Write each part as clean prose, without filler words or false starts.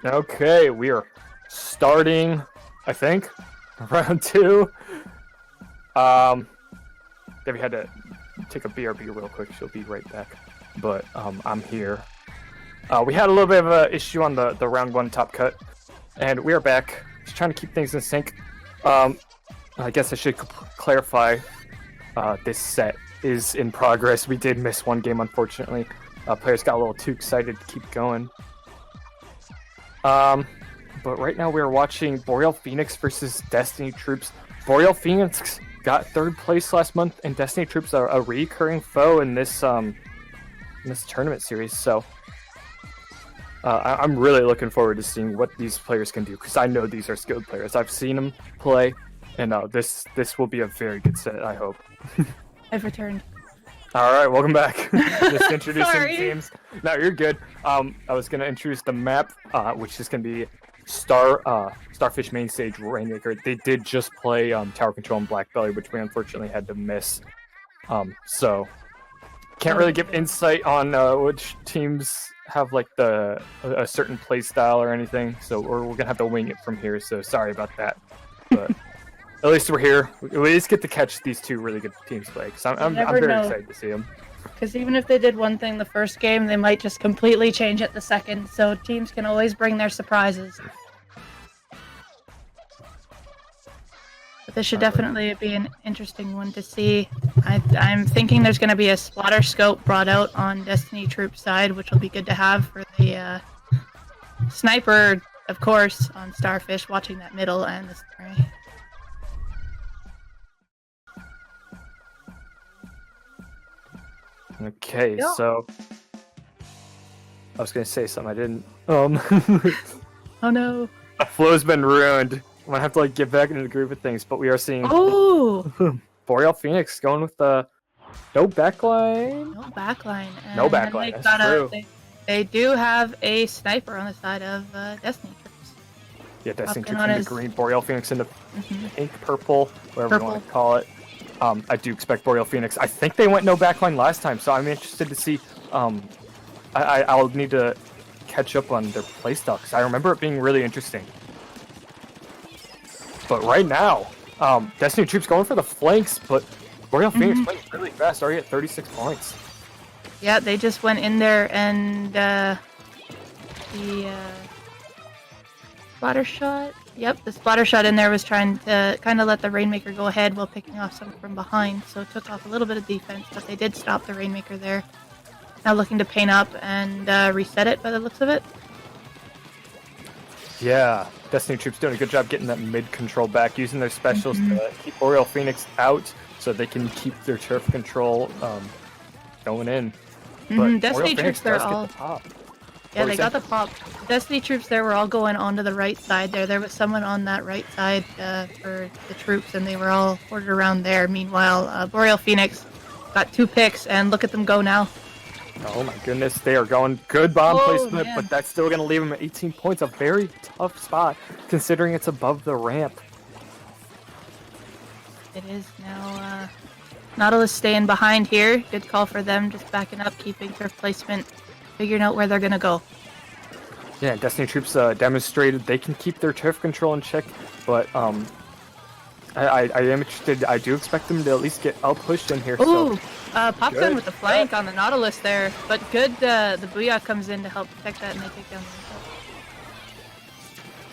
Okay, we are starting, I think, round 2. Debbie had to take a BRB real quick. She'll be right back. But I'm here. We had a little bit of an issue on the round 1 top cut, and we are back. Just trying to keep things in sync. I guess I should clarify. This set is in progress. We did miss one game, unfortunately. Players got a little too excited to keep going. But right now we are watching Boreal Phoenix versus Destiny Troops. Boreal Phoenix got 3rd place last month, and Destiny Troops are a recurring foe in this tournament series. So I'm really looking forward to seeing what these players can do, because I know these are skilled players. I've seen them play, and this will be a very good set, I hope. I've returned. All right, welcome back. Just introducing Sorry. teams. No, you're good. I was gonna introduce the map, which is gonna be Starfish Main Stage Rainmaker. They did just play Tower Control and Black Belly, which we unfortunately had to miss. So can't really give insight on which teams have like a certain play style or anything. So we're gonna have to wing it from here. So sorry about that. But at least we're here. We at least get to catch these two really good teams play. Because I'm very excited to see them. Because even if they did one thing the first game, they might just completely change it the second. So teams can always bring their surprises. But this should definitely be an interesting one to see. I'm thinking there's going to be a splatter scope brought out on Destiny Troop side, which will be good to have for the sniper, of course, on Starfish, watching that middle and the spray. Okay, Yeah. so I was gonna say something I didn't. Oh no. The flow's been ruined. I'm gonna have to get back into the groove of things. But we are seeing Oh! Boreal Phoenix going with the no backline. No backline. And No then backline, they've that's got true. They do have a sniper on the side of Destiny Troops. Yeah, Destiny Up and Troops on in the his- green, Boreal Phoenix in the Mhm. pink, purple, whatever you want Purple. to call it. I do expect Boreal Phoenix. I think they went no backline last time, so I'm interested to see. I'll need to catch up on their playstyle, because I remember it being really interesting. But right now, Destiny Troops going for the flanks, but Boreal Phoenix playing really fast, already at 36 points. Yeah, they just went in there and the splatter shot. Yep, the splatter shot in there was trying to kind of let the Rainmaker go ahead while picking off some from behind, so it took off a little bit of defense, but they did stop the Rainmaker there. Now looking to paint up and reset it by the looks of it. Yeah, Destiny Troops doing a good job getting that mid control back, using their specials to keep Boreal Phoenix out so they can keep their turf control going in. But Destiny Boreal Phoenix Troops, they're does get all... the pop. Yeah, What they was got that? the pop. Destiny Troops there were all going onto the right side there. There was someone on that right side for the troops, and they were all ordered around there. Meanwhile, Boreal Phoenix got 2 picks, and look at them go now. Oh my goodness, they are going good bomb Oh, placement, man. but that's still going to leave them at 18 points. A very tough spot, considering it's above the ramp. It is now Nautilus staying behind here. Good call for them, just backing up, keeping turf placement, figuring out where they're going to go. Yeah, Destiny Troops demonstrated they can keep their turf control in check, but I am interested. I do expect them to at least get out-pushed in here. Ooh, So Popgun Good. with the flank on the Nautilus there, but good. The Booyah comes in to help protect that, and they take down the result.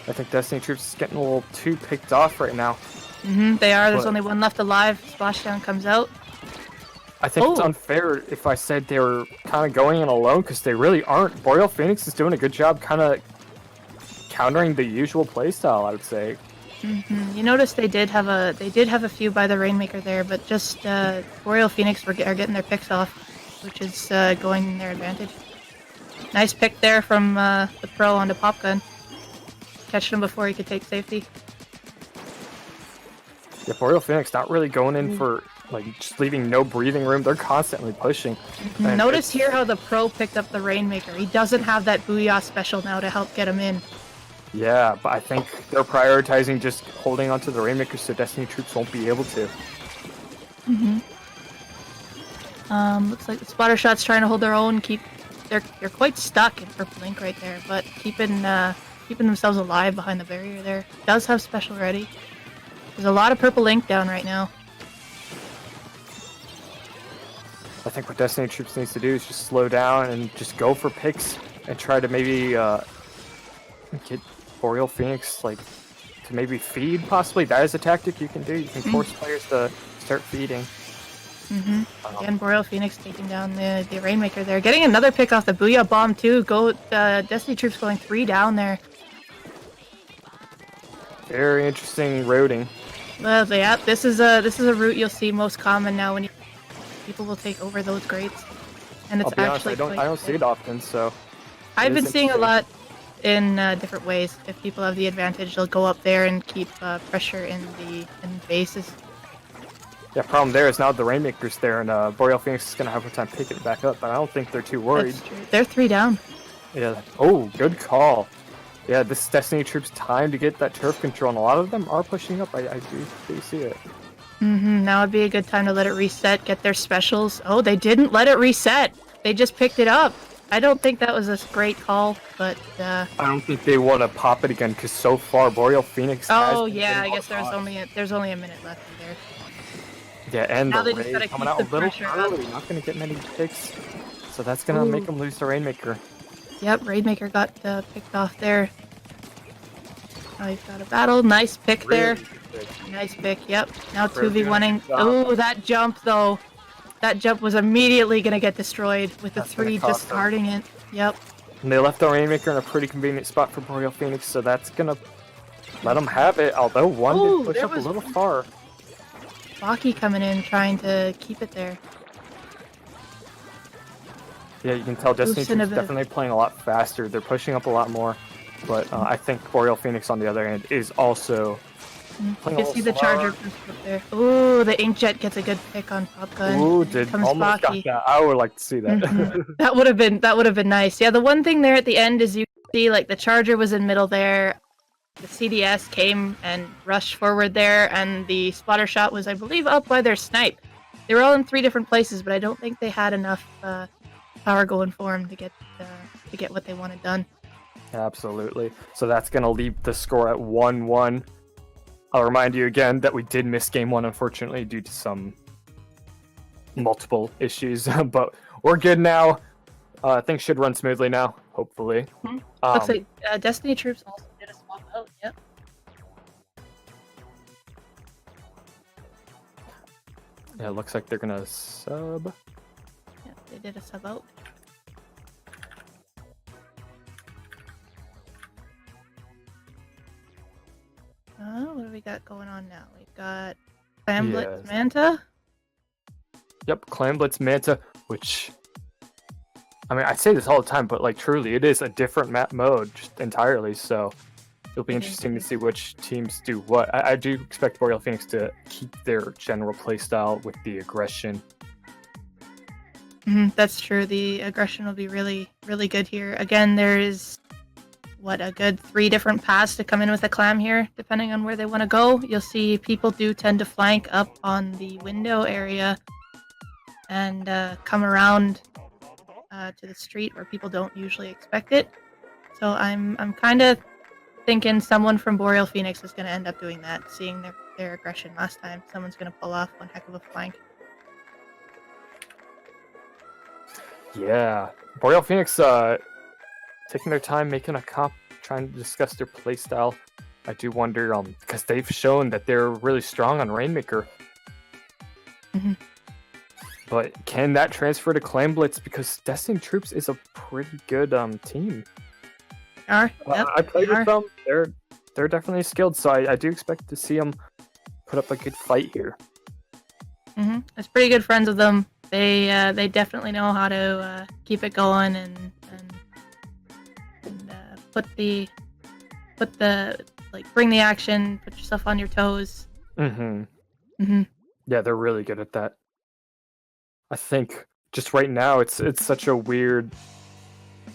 I think Destiny Troops is getting a little too picked off right now. They are. There's But- only one left alive. Splashdown comes out. I think it's Oh. unfair if I said they were kind of going in alone, because they really aren't. Boreal Phoenix is doing a good job kind of countering the usual playstyle, I would say. You notice they did have a few by the Rainmaker there, but just Boreal Phoenix are getting their picks off, which is going in their advantage. Nice pick there from the pro onto Popgun, catching him before he could take safety. Yeah, Boreal Phoenix not really going in for just leaving no breathing room. They're constantly pushing. And Notice it's- here how the pro picked up the Rainmaker. He doesn't have that Booyah special now to help get him in. Yeah, but I think they're prioritizing just holding onto the Rainmaker so Destiny Troops won't be able to. Looks like the spotter shot's trying to hold their own. They're quite stuck in purple ink right there, but keeping keeping themselves alive behind the barrier there. Does have special ready. There's a lot of purple ink down right now. I think what Destiny Troops needs to do is just slow down and just go for picks and try to maybe get Boreal Phoenix like to maybe feed possibly. That is a tactic you can do. You can force players to start feeding. Again, Boreal Phoenix taking down the Rainmaker there. Getting another pick off the Booyah Bomb too. Destiny Troops going 3 down there. Very interesting roading. Well, yeah, this is a route you'll see most common now when people will take over those grates, and it's actually honest, I don't see it often, so I've been seeing a lot in different ways. If people have the advantage, they'll go up there and keep pressure in bases. Yeah, problem there is now the Rainmaker's there, and Boreal Phoenix is gonna have a time picking it back up, but I don't think they're too worried. That's true. They're 3 down. Yeah. Oh, good call. Yeah, this is Destiny Troops' time to get that turf control, and a lot of them are pushing up. I do see it. Now would be a good time to let it reset, get their specials. Oh, they didn't let it reset. They just picked it up. I don't think that was a great call, but I don't think they want to pop it again because so far Boreal Phoenix. Oh yeah, I guess there's only a minute left in there. Yeah, and now the they just Raid coming out a little early. Not going to get many picks, so that's going to make them lose the Rainmaker. Yep, Rainmaker got picked off there. Oh, he's got a battle. Nice pick there. Nice pick. Yep. Now 2v1ing. Oh, that jump though. That jump was immediately going to get destroyed with the 3 discarding it. Yep. And they left the Rainmaker in a pretty convenient spot for Boreal Phoenix, so that's going to let them have it, although one did push up a little far. Baki coming in, trying to keep it there. Yeah, you can tell Destiny Troops definitely playing a lot faster. They're pushing up a lot more, but I think Boreal Phoenix on the other hand is also playing you can see the charger up there. Ooh, the Inkjet gets a good pick on Top Gun. Ooh, almost got that. I would like to see that. That would have been nice. Yeah, the one thing there at the end is you see like the charger was in middle there. The CDS came and rushed forward there, and the spotter shot was, I believe, up by their snipe. They were all in 3 different places, but I don't think they had enough power going for them to get what they wanted done. Absolutely. So that's going to leave the score at 1-1. I'll remind you again that we did miss Game 1, unfortunately, due to some multiple issues, but we're good now. Things should run smoothly now, hopefully. Looks like Destiny Troops also did a swap out. Yep. Yeah, it looks like they're gonna sub. Yep, they did a sub out. What do we got going on now? We've got Clamblitz Manta. Yep, Clamblitz Manta, which, I mean, I say this all the time, but like truly, it is a different map mode just entirely. So it'll be interesting to see which teams do what. I do expect Boreal Phoenix to keep their general playstyle with the aggression. That's true. The aggression will be really, really good here. Again, there is a good 3 different paths to come in with a clam here, depending on where they want to go. You'll see people do tend to flank up on the window area and come around to the street where people don't usually expect it. So I'm kind of thinking someone from Boreal Phoenix is going to end up doing that, seeing their aggression last time. Someone's going to pull off one heck of a flank. Yeah, Boreal Phoenix taking their time, making a comp, trying to discuss their playstyle. I do wonder, because they've shown that they're really strong on Rainmaker. But can that transfer to Clamblitz? Because Destiny Troops is a pretty good team. I played with them. They're definitely skilled, so I do expect to see them put up a good fight here. I was pretty good friends with them. They definitely know how to keep it going and bring the action, put yourself on your toes. Yeah, they're really good at that. I think just right now it's such a weird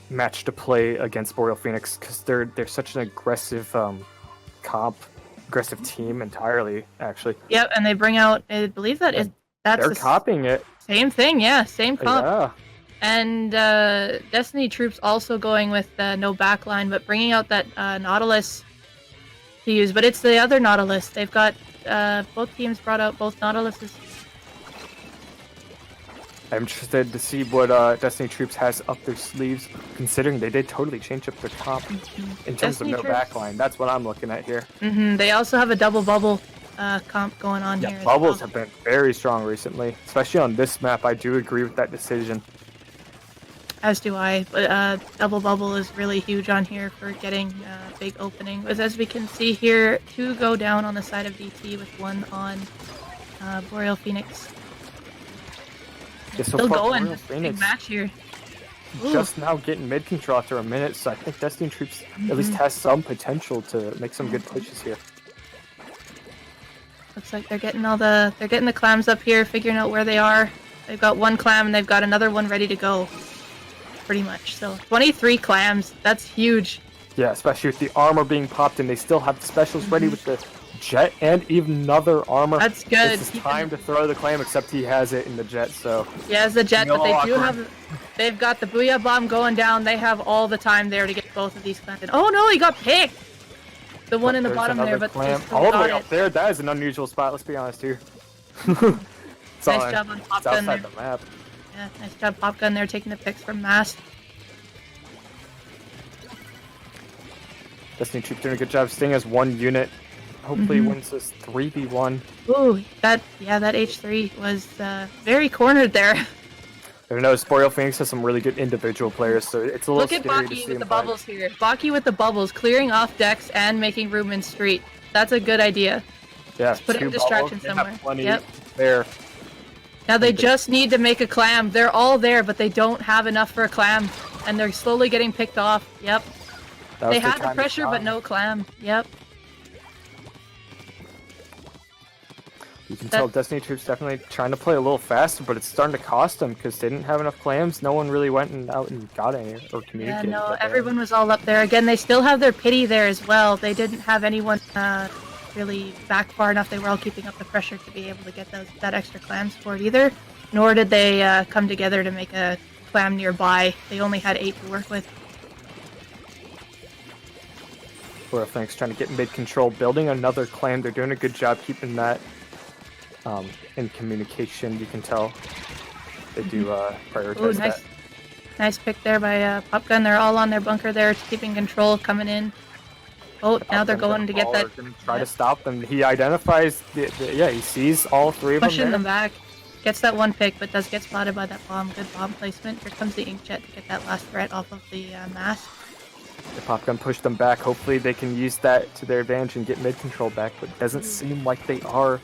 match to play against Boreal Phoenix because they're such an aggressive aggressive team entirely, actually. Yep, and they bring out, I believe that's they're copying it. Same thing, yeah, same comp. Yeah. And Destiny Troops also going with no backline, but bringing out that Nautilus to use. But it's the other Nautilus. They've got both teams brought out both Nautiluses. I'm interested to see what Destiny Troops has up their sleeves, considering they did totally change up their comp in terms Destiny of no Troops. backline. That's what I'm looking at here. They also have a double bubble comp going on here. Bubbles have been very strong recently, especially on this map. I do agree with that decision. As do I, but double bubble is really huge on here for getting big opening. As we can see here, 2 go down on the side of DT with 1 on Boreal Phoenix. Yeah, so Still far, going. Boreal Phoenix Big match here. just now getting mid control after a minute, so I think Destiny Troops at least has some potential to make some good pushes here. Looks like they're getting the clams up here, figuring out where they are. They've got 1 clam and they've got another one ready to go. Pretty much. So 23 clams. That's huge. Yeah, especially with the armor being popped and they still have the specials ready with the jet and even another armor. That's good. It's time to throw the clam, except he has it in the jet, so... Yeah, it's the jet, but they do awkward. have... They've got the Booyah Bomb going down. They have all the time there to get both of these clams in. Oh no, he got picked! The one in the There's bottom there, another but clam. they still All the got way it. up there, that is an unusual spot, let's be honest here. It's Nice job on it's Top Gun outside there. the map. Yeah, nice job Pop Gun there, taking the picks from Mast. Destiny Troops doing a good job. Sting has 1 unit. Hopefully wins this 3v1. Ooh, that H3 was very cornered there. I know Boreal Phoenix has some really good individual players, so it's a little Look at scary to Baki see with him the fight. bubbles here. Baki with the bubbles, clearing off decks and making room in street. That's a good idea. Yeah, Put a 2 distraction bubbles. They have somewhere. plenty Yep. there. Now they just need to make a clam. They're all there, but they don't have enough for a clam. And they're slowly getting picked off. Yep. That was They their had the time to pressure, but shine. no clam. Yep. You can tell Destiny Troops definitely trying to play a little faster, but it's starting to cost them because they didn't have enough clams. No one really went out and got any or Yeah, communicated. no, with them. everyone was all up there. Again, they still have their pity there as well. They didn't have anyone really back far enough. They were all keeping up the pressure to be able to get that extra clam support either. Nor did they come together to make a clam nearby. They only had 8 to work with. Boreal Phoenix trying to get mid control, building another clan. They're doing a good job keeping that in communication. You can tell they do prioritize Ooh, nice. that. Nice pick there by Pop Gun. They're all on their bunker there, keeping control, coming in. Oh, now they're going to get that. Gonna try to stop them. He identifies yeah, he sees all 3 of Pushing them. them back. Gets that 1 pick, but does get spotted by that bomb. Good bomb placement. Here comes the Inkjet to get that last threat off of the mast. The pop gun pushed them back. Hopefully they can use that to their advantage and get mid control back, but it doesn't seem like they are.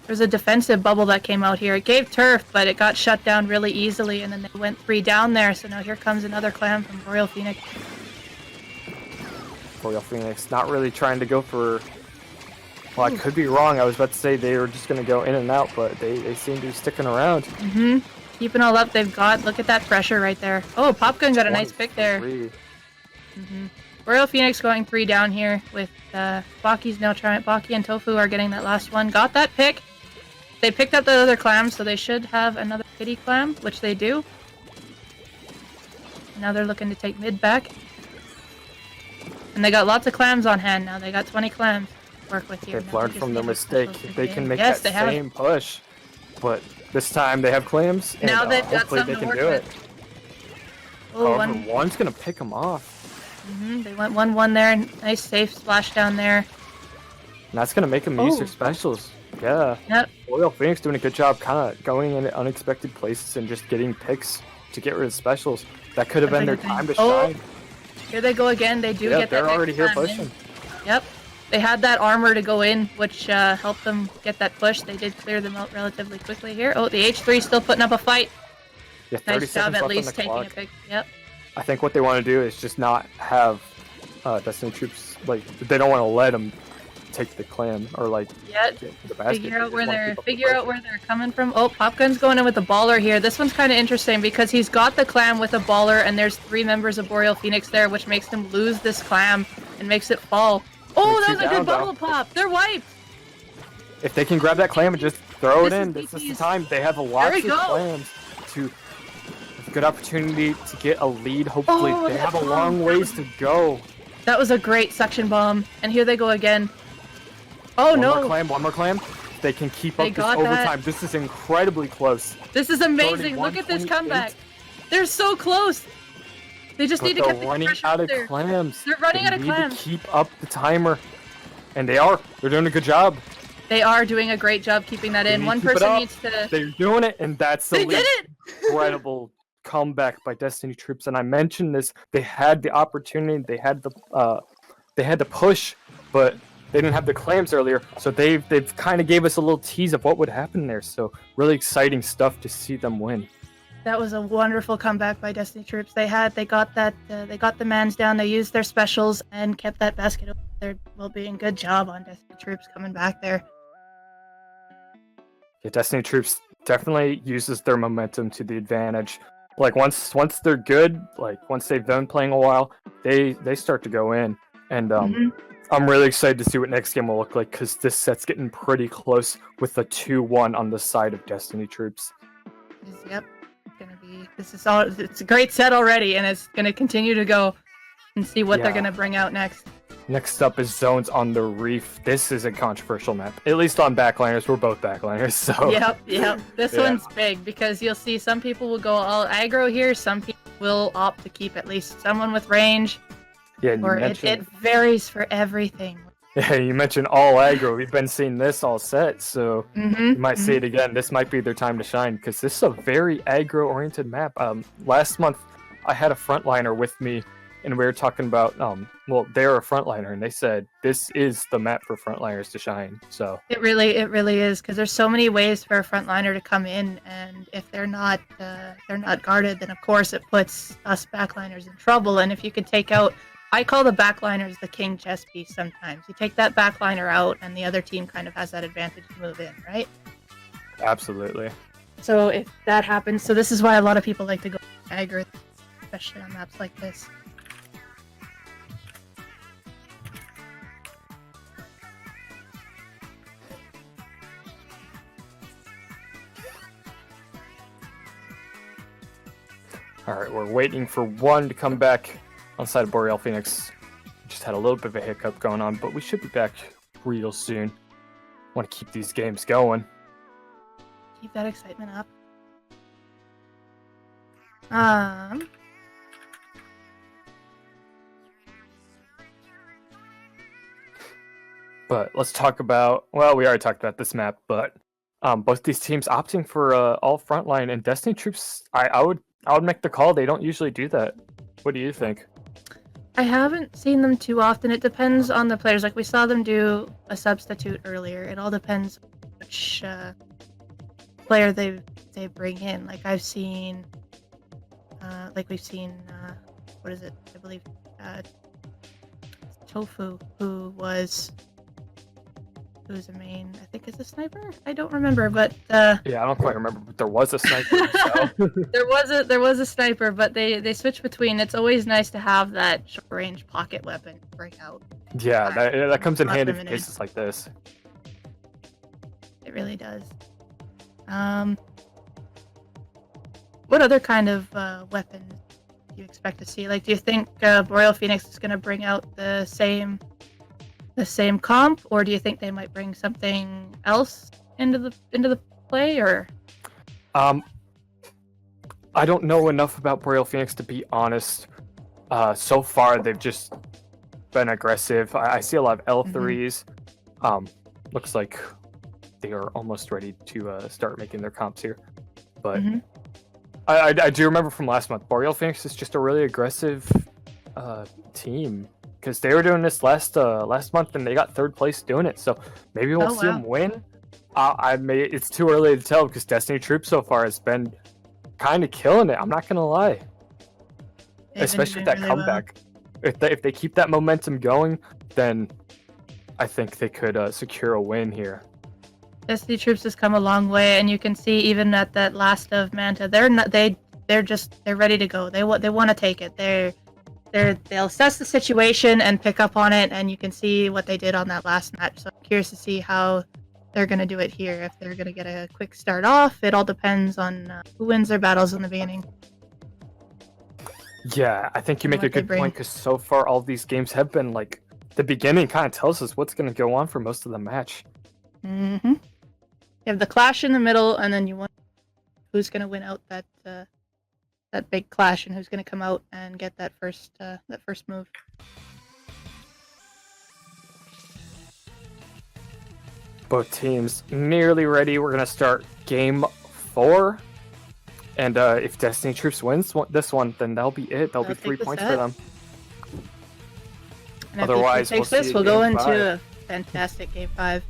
There's a defensive bubble that came out here. It gave turf, but it got shut down really easily, and then they went 3 down there. So now here comes another clam from Boreal Phoenix. Boreal Phoenix not really trying to go for... Well, I could be wrong. I was about to say they were just going to go in and out, but they seem to be sticking around. Keeping all up. They've got... Look at that pressure right there. Oh, Pop Gun got a nice pick there. 23. Boreal Phoenix going 3 down here with Baki's now trying. Baki and Tofu are getting that last one. Got that pick. They picked up the other clam, so they should have another kitty clam, which they do. Now they're looking to take mid back. And they got lots of clams on hand now. They got 20 clams to work with here. They've Now learned they just from their need a mistake. special They can make Yes, that they have. same push, but this time they have clams, and Now they've got hopefully they something can to do work it. Oh, However, one. one's going to pick them off. They went 1-1 there. Nice safe splash down there. And that's going to make them use their Oh. specials. Yeah. Yep. Boreal Phoenix doing a good job kind of going in unexpected places and just getting picks to get rid of specials. That could have That's been a their good time to thing. Oh, shine. Here they go again. They do Yeah, get that they're next already here clam in. pushing. Yep. They had that armor to go in, which helped them get that push. They did clear them out relatively quickly here. Oh, the H3 still putting up a fight. Yeah, 30 Nice job seconds at left on least the taking clock. a pick. Yep. I think what they want to do is just not have Destiny Troops, like, they don't want to let them take the clam or, like, Yeah. get the basket. Figure out They where just wanna they're keep up the figure out pressure. where they're coming from. Oh, Popgun's going in with the baller here. This one's kind of interesting because he's got the clam with a baller, and there's 3 members of Boreal Phoenix there, which makes them lose this clam and makes it fall. Oh, Makes that you was a down, good bubble pop. They're wiped. If they can grab that clam and just throw it This in, is this is the DT's. time. They have lots we of go. clams to Good opportunity to get a lead. Hopefully, Oh, they that have a bomb. long ways to go. That was a great suction bomb, and here they go again. Oh One no! more clam. They can keep They up this got overtime. that. This is incredibly close. This is amazing. 31, Look at this 28. comeback. They're so close. They just need to They're get the running pressure out of there. clams. They're running They out of need clams. to keep up the timer. And they are. They're doing a good job. They are doing a great job keeping that They in. need One to keep it person up. needs to. They're doing it, and that's the They did it! incredible comeback by Destiny Troops. And I mentioned this. They had the opportunity. They had the push, but they didn't have the clams earlier. So they've kind of gave us a little tease of what would happen there. So really exciting stuff to see them win. That was a wonderful comeback by Destiny Troops. They got the mans down. They used their specials and kept that basket over their well-being. Good job on Destiny Troops coming back there. Yeah, Destiny Troops definitely uses their momentum to the advantage. Like once they're good, like once they've been playing a while, they start to go in. And I'm really excited to see what next game will look like because this set's getting pretty close with a 2-1 on the side of Destiny Troops. Yep. It's a great set already, and it's gonna continue to go and see what they're gonna bring out next. Next up is Zones on the Reef. This is a controversial map, at least on backliners. We're both backliners, so Yep. This one's big because you'll see some people will go all aggro here. Some people will opt to keep at least someone with range. Yeah, Or it varies for everything. Yeah, you mentioned all aggro. We've been seeing this all set, so you might see it again. This might be their time to shine because this is a very aggro-oriented map. Last month, I had a frontliner with me, and we were talking about, they're a frontliner, and they said this is the map for frontliners to shine. So it really is because there's so many ways for a frontliner to come in, and if they're not guarded, then of course it puts us backliners in trouble. And if you could take out, I call the backliners the king chess piece sometimes. You take that backliner out, and the other team kind of has that advantage to move in, right? absolutely. So if that happens, so this is why a lot of people like to go aggro, especially on maps like this. All right, we're waiting for one to come back on the side of Boreal Phoenix. Just had a little bit of a hiccup going on, but we should be back real soon. Want to keep these games going. Keep that excitement up. But let's talk about, well, we already talked about this map, but both these teams opting for all frontline, and Destiny Troops, I would make the call. They don't usually do that. What do you think? I haven't seen them too often. It depends on the players. Like we saw them do a substitute earlier. It all depends on which player they bring in. Like I've seen, we've seen, what is it? I believe Tofu, who's a main. I think it's a sniper. I don't remember, but yeah, I don't quite remember, but there was a sniper. So. there was a sniper, but they switch between. It's always nice to have that short range pocket weapon to bring out. Yeah, that comes in handy for cases like this. It really does. What other kind of weapons do you expect to see? Like, do you think Boreal Phoenix is going to bring out the same comp, or do you think they might bring something else into the play? Or I don't know enough about Boreal Phoenix to be honest. So far they've just been aggressive. I see a lot of L3s. Looks like they are almost ready to start making their comps here. But I do remember from last month, Boreal Phoenix is just a really aggressive team. Because they were doing this last month and they got third place doing it, so maybe we'll see them win. It's too early to tell because Destiny Troops so far has been kind of killing it. I'm not gonna lie, especially with that comeback. Well. If they keep that momentum going, then I think they could secure a win here. Destiny Troops has come a long way, and you can see even at that last of Manta, they're ready to go. They want to take it. They'll assess the situation and pick up on it, and you can see what they did on that last match. So I'm curious to see how they're going to do it here. If they're going to get a quick start off, it all depends on who wins their battles in the beginning. Yeah, I think you make a what they good bring. point because so far all these games have been like the beginning kind of tells us what's going to go on for most of the match. You have the clash in the middle, and then you want who's going to win out that big clash, and who's going to come out and get that first move. Both teams nearly ready. We're going to start game 4. And if Destiny Troops wins this one, then that'll be it. That'll be 3 take the points set. for them. And Otherwise, if takes we'll this, see we'll go game into 5. a fantastic game 5.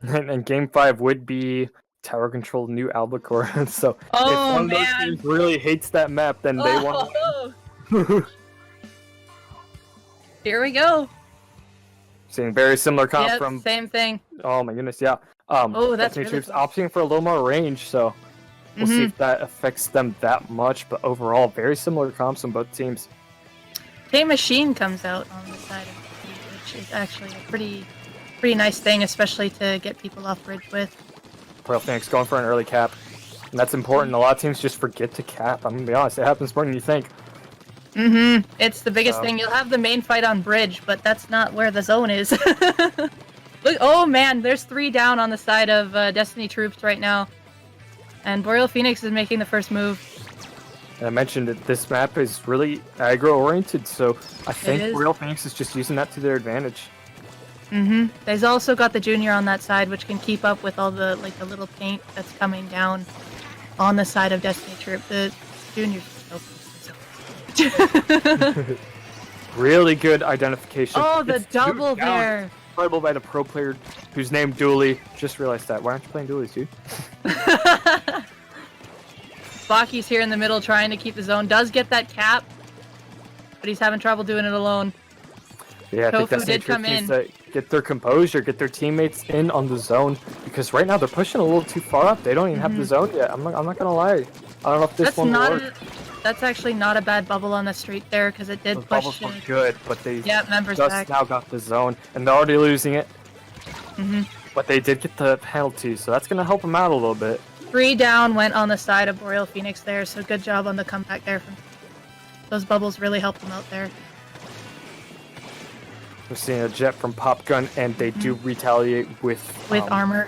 And game 5 would be Tower Control New Albacore. So if one of those teams really hates that map, then they want to win. Here we go. Seeing very similar comp Yep, from. same thing. Oh my goodness, yeah. That's Destiny really Troops cool. opting for a little more range, so we'll see if that affects them that much. But overall, very similar comps on both teams. Team Machine comes out on the side of the team, which is actually a pretty nice thing, especially to get people off bridge with. Boreal Phoenix going for an early cap. And that's important. A lot of teams just forget to cap. I'm gonna be honest, it happens more than you think. It's the biggest thing. You'll have the main fight on bridge, but that's not where the zone is. Look, oh man, there's 3 down on the side of Destiny Troops right now. And Boreal Phoenix is making the first move. And I mentioned that this map is really aggro-oriented, so I think is. Boreal Phoenix is just using that to their advantage. There's also got the Junior on that side, which can keep up with all the the little paint that's coming down on the side of Destiny Troop. The Junior's Really good identification. Oh, the It's double 2 down. there. Incredible by the pro player who's named Dooley. Just realized that. Why aren't you playing Doolies, dude? Baki's here in the middle trying to keep the zone. Does get that cap, but he's having trouble doing it alone. Yeah, I think Tofu Destiny did come Troops needs in. to get their composure, get their teammates in on the zone, because right now they're pushing a little too far up. They don't even have the zone yet. I'm not gonna lie. I don't know if this That's one will not work. that's actually not a bad bubble on the street there, because it did Those push. bubbles were good, but they members just back. now got the zone, and they're already losing it. But they did get the penalty, so that's gonna help them out a little bit. 3 down went on the side of Boreal Phoenix there, so good job on the comeback there. Those bubbles really helped them out there. We're seeing a jet from Pop Gun, and they do retaliate with armor.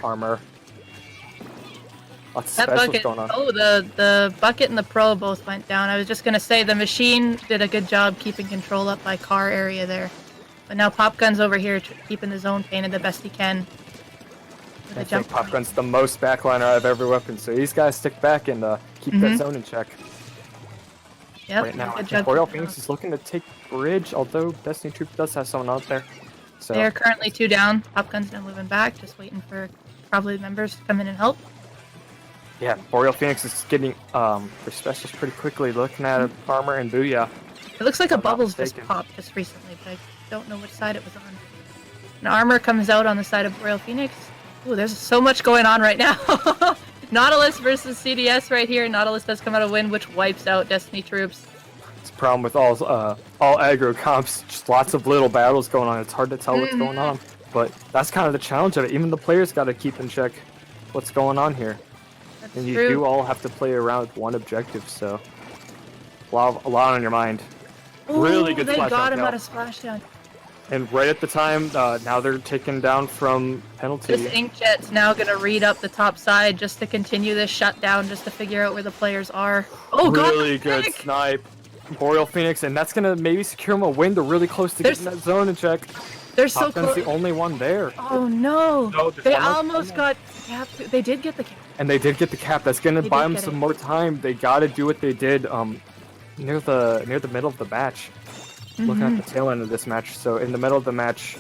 Lots of That specials bucket. going on. Oh, the bucket and the pro both went down. I was just gonna say the machine did a good job keeping control up by car area there, but now Pop Gun's over here keeping the zone painted the best he can. With I a think jump Pop point. Gun's the most backliner out of every weapon, so these guys stick back and keep that zone in check. Yep, Right now, I good think job Boreal keeping Phoenix it is looking to take bridge, although Destiny Troop does have someone out there. So They are currently 2 down. Pop Gun's now moving back, just waiting for probably members to come in and help. yeah, Boreal Phoenix is getting their specials pretty quickly. Looking at Farmer and Booyah. It looks like a I'm not bubbles just mistaken. popped just recently, but I don't know which side it was on. An armor comes out on the side of Boreal Phoenix. Ooh, there's so much going on right now. Nautilus versus CDS right here. Nautilus does come out a win, which wipes out Destiny Troops. It's a problem with all aggro comps. Just lots of little battles going on. It's hard to tell what's going on, but that's kind of the challenge of it. Even the players got to keep in check what's going on here. That's And you true. do all have to play around with one objective, so a lot on your mind. Really good They splashdown got him kill. out of splashdown. And right at the time, now they're taken down from penalty. This Inkjet's now going to read up the top side just to continue this shutdown, just to figure out where the players are. Oh, God! Really good Nick! snipe. Boreal Phoenix, and that's going to maybe secure them a win. They're really close to getting that zone in check. They're so Pop Gun's close. the only one there. Oh, no. No, there's They one more almost got capped. They did get the cap. And they did get the cap. That's going to They buy did them get some it. more time. They got to do what they did near the middle of the match. Looking at the tail end of this match. So in the middle of the match,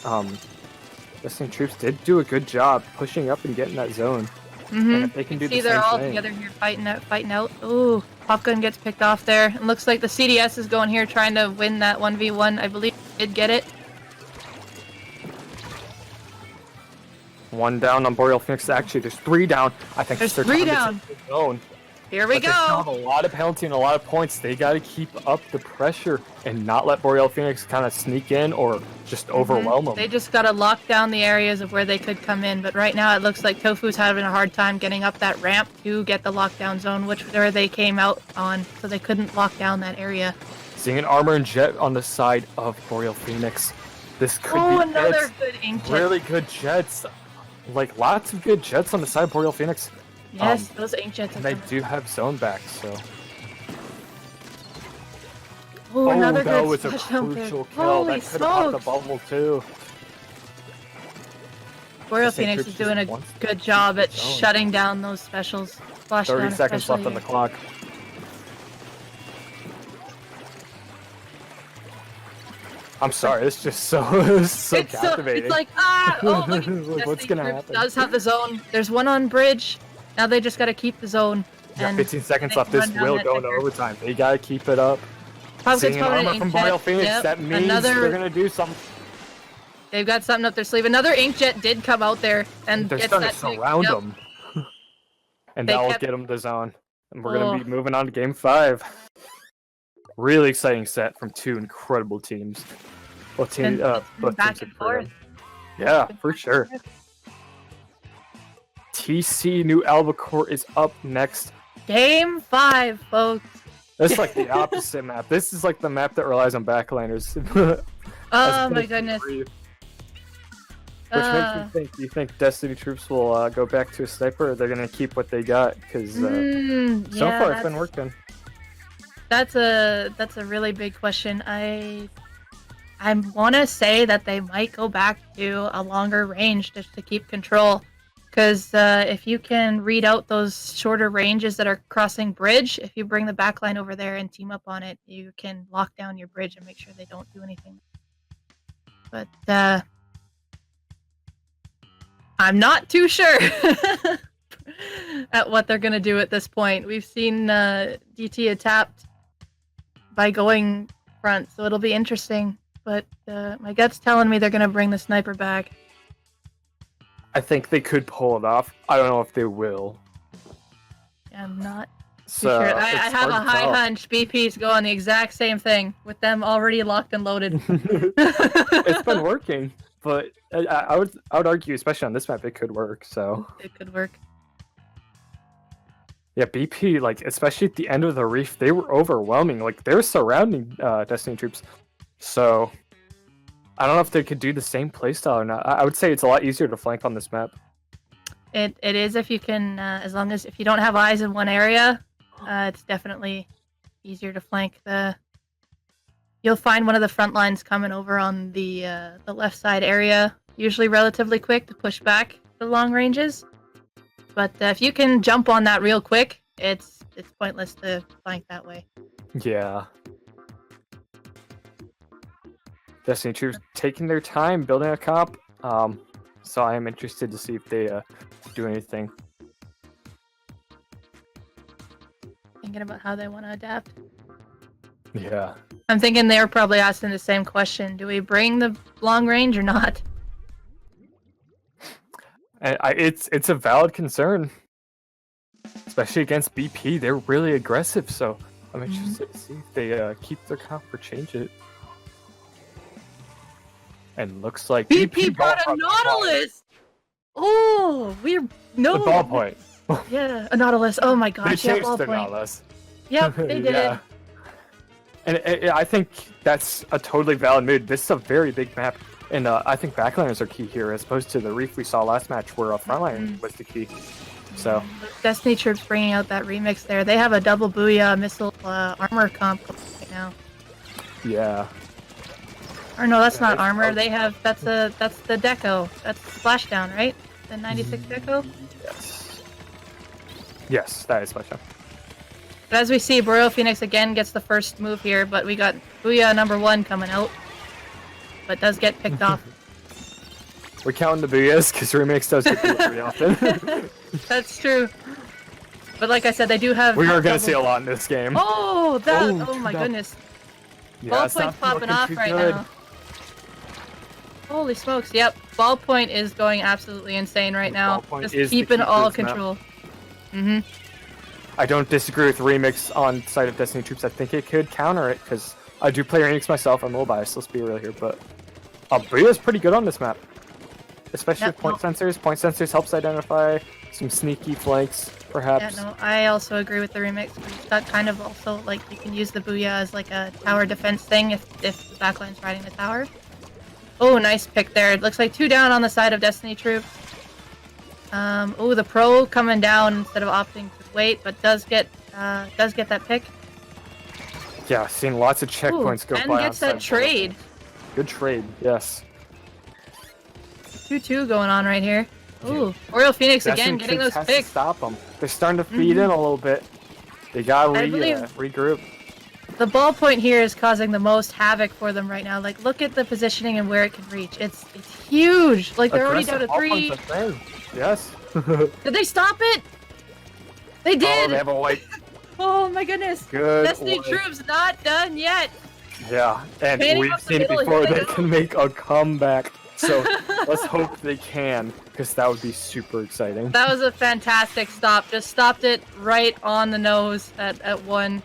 Destiny Troops did do a good job pushing up and getting that zone. And if they can do See, the they're same all thing. together here fighting out. Ooh, Pop Gun gets picked off there. It looks like the CDS is going here trying to win that 1v1. I believe they did get it. One down on Boreal Phoenix. Actually, there's 3 down. I think There's it's their 3 time to down. take the zone. Here we But they still have go. a lot of penalty and a lot of points. They got to keep up the pressure and not let Boreal Phoenix kind of sneak in or just overwhelm them. They just got to lock down the areas of where they could come in. But right now it looks like Tofu's having a hard time getting up that ramp to get the lockdown zone, where they came out on, so they couldn't lock down that area. Seeing an Armor and Jet on the side of Boreal Phoenix. This could be another good ink jet. really good jets. Like, lots of good jets on the side of Boreal Phoenix. Yes, those ink jets are They coming. do have zone back, so... Oh, another that good was a splash down there. crucial kill. Holy That could have popped the smokes! bubble, too. Boreal The Saint Phoenix Troops is doing just a wants to good job at zone. shutting down those specials. Splash 30 down seconds left especially. on the clock. I'm sorry, it's just so captivating. It's like, oh, look at Like, what's Destiny gonna Troops happen? does have the zone. There's one on bridge. Now they just got to keep the zone. Yeah, and 15 seconds they left. can This run down will that go into ticker. overtime. They gotta keep it up. Pumpkin's Seeing an coming armor in from inkjet. Boreal Phoenix, Yep. that means they're gonna do something. They've got something up their sleeve. Another inkjet did come out there and They're gets starting that to surround yep. them. And They that will kept- get them the zone. And we're gonna be moving on to game 5. Really exciting set from two incredible teams. Both teams, both back teams and are pretty forth. good. Yeah, for sure. TC New Albacore is up next. Game 5, folks. That's like the opposite map. This is like the map that relies on backliners. Oh my goodness. Which makes me think, do you think Destiny Troops will go back to a sniper, or they're going to keep what they got? Because so far it's been working. That's a really big question. I want to say that they might go back to a longer range just to keep control. Because if you can read out those shorter ranges that are crossing bridge, if you bring the backline over there and team up on it, you can lock down your bridge and make sure they don't do anything. But I'm not too sure at what they're going to do at this point. We've seen DT tapped by going front, so it'll be interesting. But my gut's telling me they're going to bring the sniper back. I think they could pull it off. I don't know if they will. I'm not So too sure. I it's have a hard to high tell. hunch BP's going the exact same thing with them already locked and loaded. It's been working, but I would argue, especially on this map, it could work. So It could work. yeah, BP, like especially at the end of the reef, they were overwhelming. Like they were surrounding Destiny Troops. So I don't know if they could do the same playstyle or not. I would say it's a lot easier to flank on this map. It is if you can, as long as if you don't have eyes in one area, it's definitely easier to flank. You'll find one of the front lines coming over on the left side area, usually relatively quick to push back the long ranges. But if you can jump on that real quick, it's pointless to flank that way. Yeah. Destiny Troops taking their time building a comp. So I am interested to see if they do anything. Thinking about how they want to adapt. Yeah. I'm thinking they're probably asking the same question. Do we bring the long range or not? And it's a valid concern, especially against BP. They're really aggressive, so I'm interested to see if they keep their comp or change it. And looks like BP brought a going for the Nautilus! Oh, we're... No! The ballpoint. Yeah, a Nautilus. Oh my They gosh, yeah, changed the ballpoint. Nautilus. Yep, they did. Yeah. And I think that's a totally valid move. This is a very big map. And I think backliners are key here, as opposed to the reef we saw last match where a frontline was the key. So Destiny Troops bringing out that remix there. They have a double Booyah missile armor comp right now. yeah. Or no, that's not it's armor. out. They have that's the deco. That's splashdown, right? The 96 deco. Yes. Yes, that is Splatoon. But as we see, Boreal Phoenix again gets the first move here, but we got Booyah #1 coming out. But does get picked off. We're counting the booyahs because remix does get beat pretty often. That's true. But like I said, they do have. We are going to double- see a lot in this game. Oh, that! Oh, Oh, my no. goodness! Yeah, it's Ballpoint's not popping looking off too right good. now. Holy smokes! Yep, Ballpoint is going absolutely insane right now. Ballpoint Just is the keeping key to all this map. control. Mhm. I don't disagree with Remix on side of Destiny Troops. I think it could counter it, because I do play Remix myself. I'm a little biased, let's be real here, but Boreal's pretty good on this map. Especially with point sensors. Point sensors helps identify some sneaky flanks, perhaps. Yeah, no, I also agree with the Remix. It's got kind of also, like, you can use the Booyah as like a tower defense thing if the backline's riding the tower. Oh, nice pick there. It looks like 2 down on the side of Destiny Troops. Oh, the Pro coming down instead of opting to wait, but does get that pick. Yeah, seen lots of checkpoints go and by. Gets that trade. Good trade, yes. 2-2 going on right here. Ooh, Boreal Phoenix again getting those picks. To stop them. They're starting to feed in a little bit. They gotta regroup. The ballpoint here is causing the most havoc for them right now. Like, look at the positioning and where it can reach. It's huge. Like, they're already down to 3. Yes. Did they stop it? They did. Oh, they have a white. Oh my goodness. Good. Destiny Troops not done yet. Yeah, and we've seen it before. They can make a comeback. So let's hope they can, because that would be super exciting. That was a fantastic stop. Just stopped it right on the nose at 1.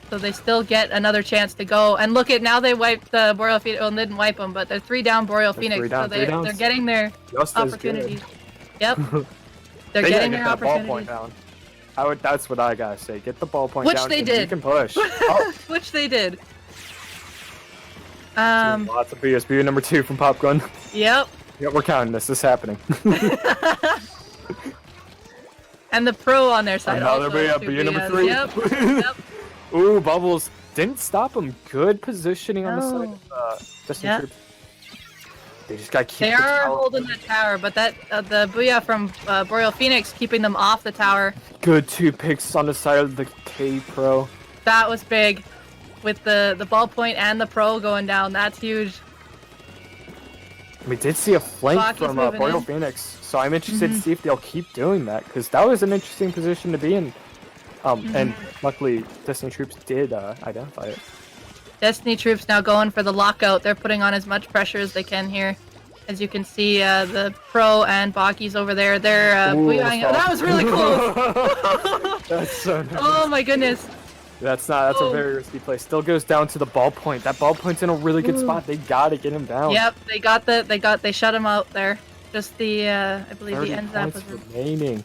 So they still get another chance to go. And look at, now they wiped the Boreal Phoenix. Well, they didn't wipe them, but they're 3 down Boreal Phoenix. So they're getting their opportunities. Yep. They're getting their opportunities. Down. That's what I gotta say. Get the ballpoint down. Which they did. You can push. Which they did. Lots of BSB number 2 from Pop Gun. Yep. Yep, we're counting this. This is happening. And the Pro on their side. Another BSB number 3. Yep. Ooh, Bubbles didn't stop him. Good positioning on the side of Destiny Troops. They just gotta keep They are holding the tower, but that the Booyah from Boreal Phoenix keeping them off the tower. Good 2 picks on the side of the K Pro. That was big. With the ballpoint and the Pro going down, that's huge. We did see a flank from Boreal Phoenix, so I'm interested to see if they'll keep doing that, because that was an interesting position to be in. And luckily, Destiny Troops did identify it. Destiny Troops now going for the lockout. They're putting on as much pressure as they can here. As you can see, the Pro and Baki's over there. They're booyahing. That was really close! That's so nice. Oh my goodness. That's a very risky play. Still goes down to the ballpoint. That ballpoint's in a really good spot. They gotta get him down. Yep, they shut him out there. Just the I believe the end zap was remaining.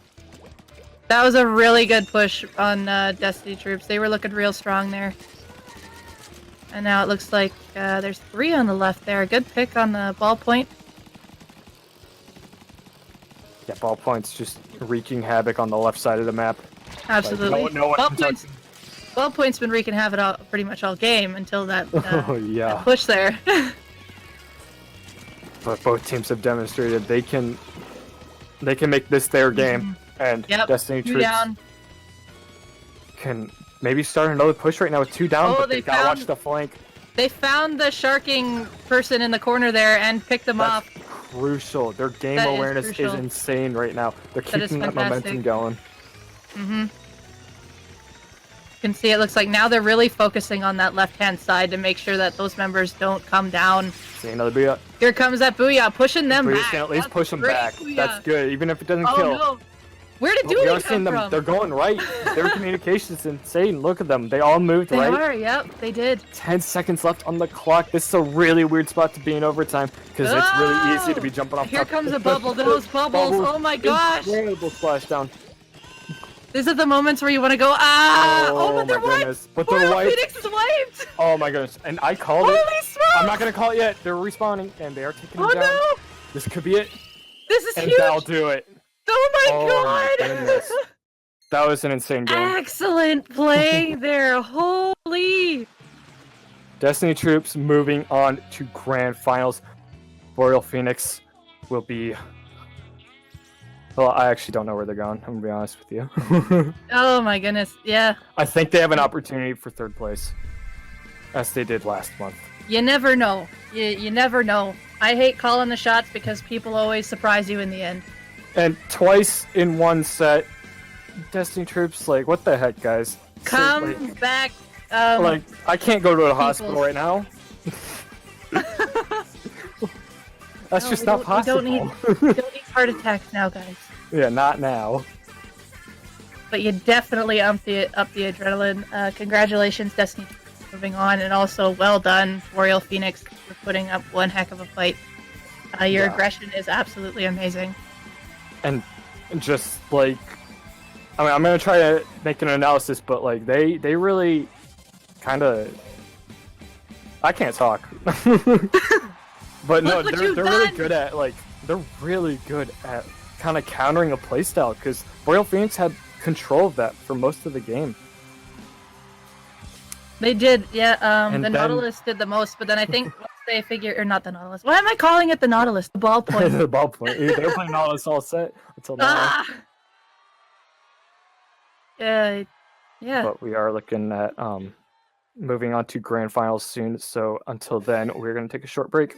That was a really good push on Destiny Troops. They were looking real strong there. And now it looks like there's 3 on the left there. Good pick on the ballpoint. Yeah, ballpoint's just wreaking havoc on the left side of the map. Absolutely. Like, no one Ballpoint's been wreaking havoc pretty much all game until that, that push there. But both teams have demonstrated they can make this their game, and Destiny Troops can maybe start another push right now with 2 down, but they gotta watch the flank. They found the sharking person in the corner there and picked them off. Crucial. Their game awareness is insane right now. They're keeping that momentum going. You can see it looks like now they're really focusing on that left-hand side to make sure that those members don't come down. See another Booyah. Here comes that Booyah, pushing them back. Can at least push them back. Booyah. That's good, even if it doesn't kill. No. Where did Dooley come from? They're going right. Their communication's insane. Look at them. They all moved right. They are, yep, they did. 10 seconds left on the clock. This is a really weird spot to be in overtime, because it's really easy to be jumping off. Here comes a bubble. Those bubbles. Oh my gosh. Incredible splashdown. These are the moments where you want to go, oh my goodness. But they're wiped. Phoenix is wiped. Oh my goodness. And I called it. Holy smokes. I'm not going to call it yet. They're respawning, and they are taking it down. No. This could be it. This is huge. And that'll do it. Oh my god. My goodness. That was an insane game. Excellent play there. Holy. Destiny Troops moving on to Grand Finals. Boreal Phoenix will be... Well, I actually don't know where they're going. I'm going to be honest with you. Oh my goodness, yeah. I think they have an opportunity for 3rd place, as they did last month. You never know. You never know. I hate calling the shots because people always surprise you in the end. And twice in one set, Destiny Troops, like, what the heck, guys? Come back. Like, I can't go to a hospital right now. That's just not possible. We don't need heart attacks now, guys. Yeah, not now. but you definitely up the adrenaline. Congratulations, Destiny, moving on, and also well done, Boreal Phoenix, for putting up one heck of a fight. Your aggression is absolutely amazing. And just like, I mean, I'm gonna try to make an analysis, but like they really kind of, I can't talk. But no, they're really good at kind of countering a playstyle, because Boreal Phoenix had control of that for most of the game. They did, yeah. The Nautilus did the most, but then I think once they figure, or not the Nautilus. Why am I calling it the Nautilus? The ballpoint. The ballpoint. They were playing Nautilus all set until now. Yeah. But we are looking at moving on to grand finals soon. So until then, we're going to take a short break.